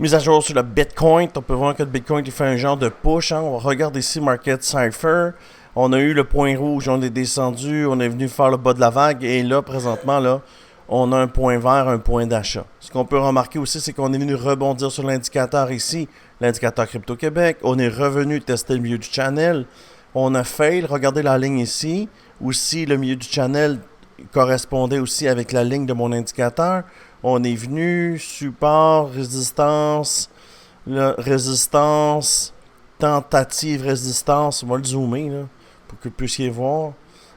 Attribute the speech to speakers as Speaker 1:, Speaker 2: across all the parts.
Speaker 1: Mise à jour sur le Bitcoin. On peut voir que le Bitcoin il fait un genre de push. Hein. On regarde ici Market Cypher. On a eu le point rouge, on est descendu, on est venu faire le bas de la vague. Et là, présentement, là, on a un point vert, un point d'achat. Ce qu'on peut remarquer aussi, c'est qu'on est venu rebondir sur l'indicateur ici, l'indicateur Crypto-Québec. On est revenu tester le milieu du channel. On a fail. Regardez la ligne ici. Aussi, le milieu du channel correspondait aussi avec la ligne de mon indicateur. On est venu, support, résistance, résistance, tentative, résistance. On va le zoomer là, pour que vous puissiez voir.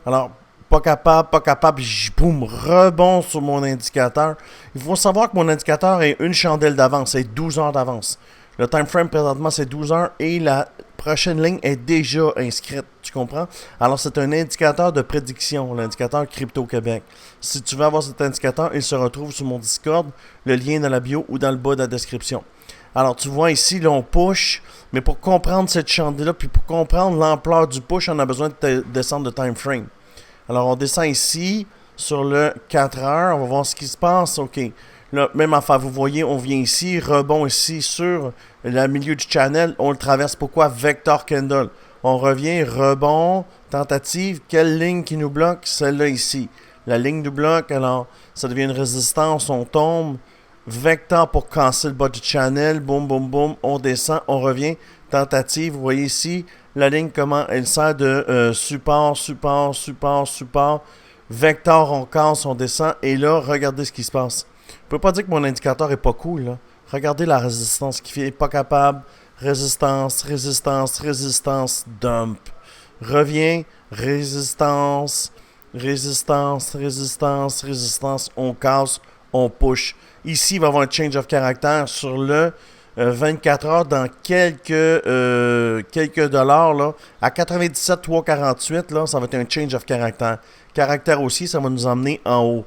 Speaker 1: Alors, pas capable, boum, rebond sur mon indicateur. Il faut savoir que mon indicateur est une chandelle d'avance, c'est 12 heures d'avance. Le time frame présentement c'est 12 heures et la prochaine ligne est déjà inscrite, tu comprends? Alors c'est un indicateur de prédiction, l'indicateur Crypto-Québec. Si tu veux avoir cet indicateur, il se retrouve sur mon Discord, le lien est dans la bio ou dans le bas de la description. Alors tu vois ici, là on push, mais pour comprendre cette chandelle-là, puis pour comprendre l'ampleur du push, on a besoin de descendre de time frame. Alors on descend ici, sur le 4 heures, on va voir ce qui se passe, ok. Là, même affaire, vous voyez, on vient ici, rebond ici sur le milieu du channel, on le traverse. Pourquoi? Vector Candle. On revient, rebond, tentative, quelle ligne qui nous bloque? Celle-là ici. La ligne nous bloque, alors ça devient une résistance, on tombe. Vector pour casser le bas du channel, boum, boum, boum, on descend, on revient. Tentative, vous voyez ici, la ligne, comment elle sert de support. Vector, on casse, on descend, et là, regardez ce qui se passe. Je peux pas dire que mon indicateur est pas cool, là. Regardez la résistance qui fait pas capable. Résistance, dump. Revient, résistance. On casse, on push. Ici, il va y avoir un change of character sur le 24 heures dans quelques dollars, là. À 97,348, là, ça va être un change of character. Caractère aussi, ça va nous emmener en haut.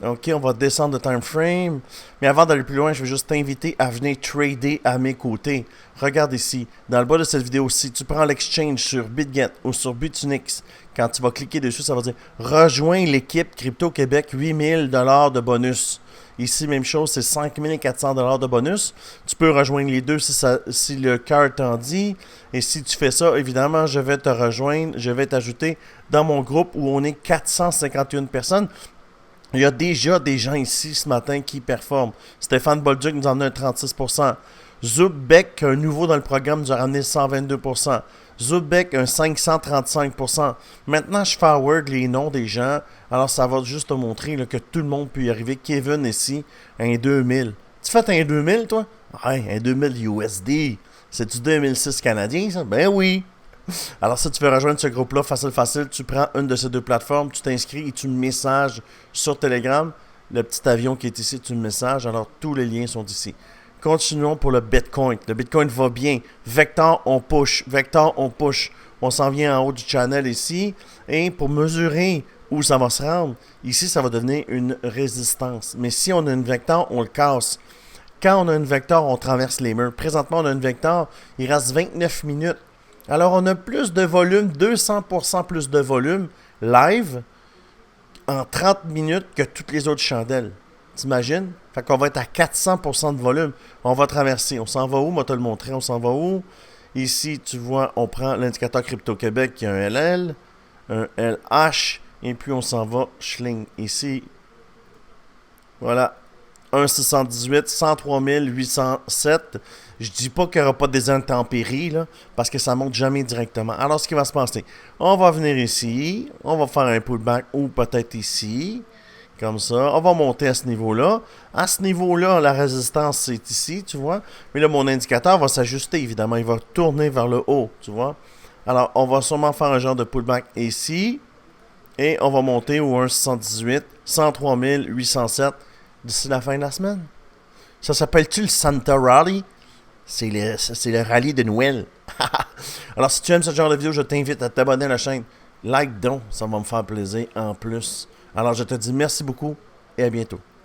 Speaker 1: Ok, on va descendre de time frame. Mais avant d'aller plus loin, je vais juste t'inviter à venir trader à mes côtés. Regarde ici, dans le bas de cette vidéo, si tu prends l'exchange sur BitGet ou sur Bitfinex, quand tu vas cliquer dessus, ça va dire « Rejoins l'équipe Crypto-Québec, 8000 $ de bonus ». Ici, même chose, c'est 5400 $ de bonus. Tu peux rejoindre les deux si le cœur t'en dit. Et si tu fais ça, évidemment, je vais te rejoindre, je vais t'ajouter dans mon groupe où on est 451 personnes. Il y a déjà des gens ici ce matin qui performent. Stéphane Bolduc nous en a un 36%. Zubbeck, un nouveau dans le programme, nous a ramené 122%. Zubbeck, un 535%. Maintenant, je forward les noms des gens. Alors, ça va juste te montrer là, que tout le monde peut y arriver. Kevin ici, un 2000. Tu fais un 2000, toi? Ouais, un 2000 USD. C'est du 2006 canadien, ça? Ben oui. Alors, si tu veux rejoindre ce groupe-là, facile, tu prends une de ces deux plateformes, tu t'inscris et tu me messages sur Telegram. Le petit avion qui est ici, tu me messages. Alors, tous les liens sont ici. Continuons pour le Bitcoin. Le Bitcoin va bien. Vector, on push. On s'en vient en haut du channel ici. Et pour mesurer où ça va se rendre, ici, ça va devenir une résistance. Mais si on a une Vector, on le casse. Quand on a une Vector, on traverse les murs. Présentement, on a une Vector, il reste 29 minutes. Alors, on a plus de volume, 200% plus de volume live en 30 minutes que toutes les autres chandelles. T'imagines? Fait qu'on va être à 400% de volume. On va traverser. On s'en va où? On va te le montrer. On s'en va où? Ici, tu vois, on prend l'indicateur Crypto-Québec qui a un LL, un LH, et puis on s'en va, schling. Ici, voilà. 1,618, 103 807. Je dis pas qu'il n'y aura pas des intempéries, là, parce que ça monte jamais directement. Alors, ce qui va se passer, on va venir ici, on va faire un pullback, ou peut-être ici, comme ça. On va monter à ce niveau-là. À ce niveau-là, la résistance, c'est ici, tu vois. Mais là, mon indicateur va s'ajuster, évidemment. Il va tourner vers le haut, tu vois. Alors, on va sûrement faire un genre de pullback ici, et on va monter au 1,618, 103 807, d'ici la fin de la semaine. Ça s'appelle-tu le Santa Rally? C'est le rallye de Noël. Alors, si tu aimes ce genre de vidéo, je t'invite à t'abonner à la chaîne. Like donc, ça va me faire plaisir en plus. Alors, je te dis merci beaucoup et à bientôt.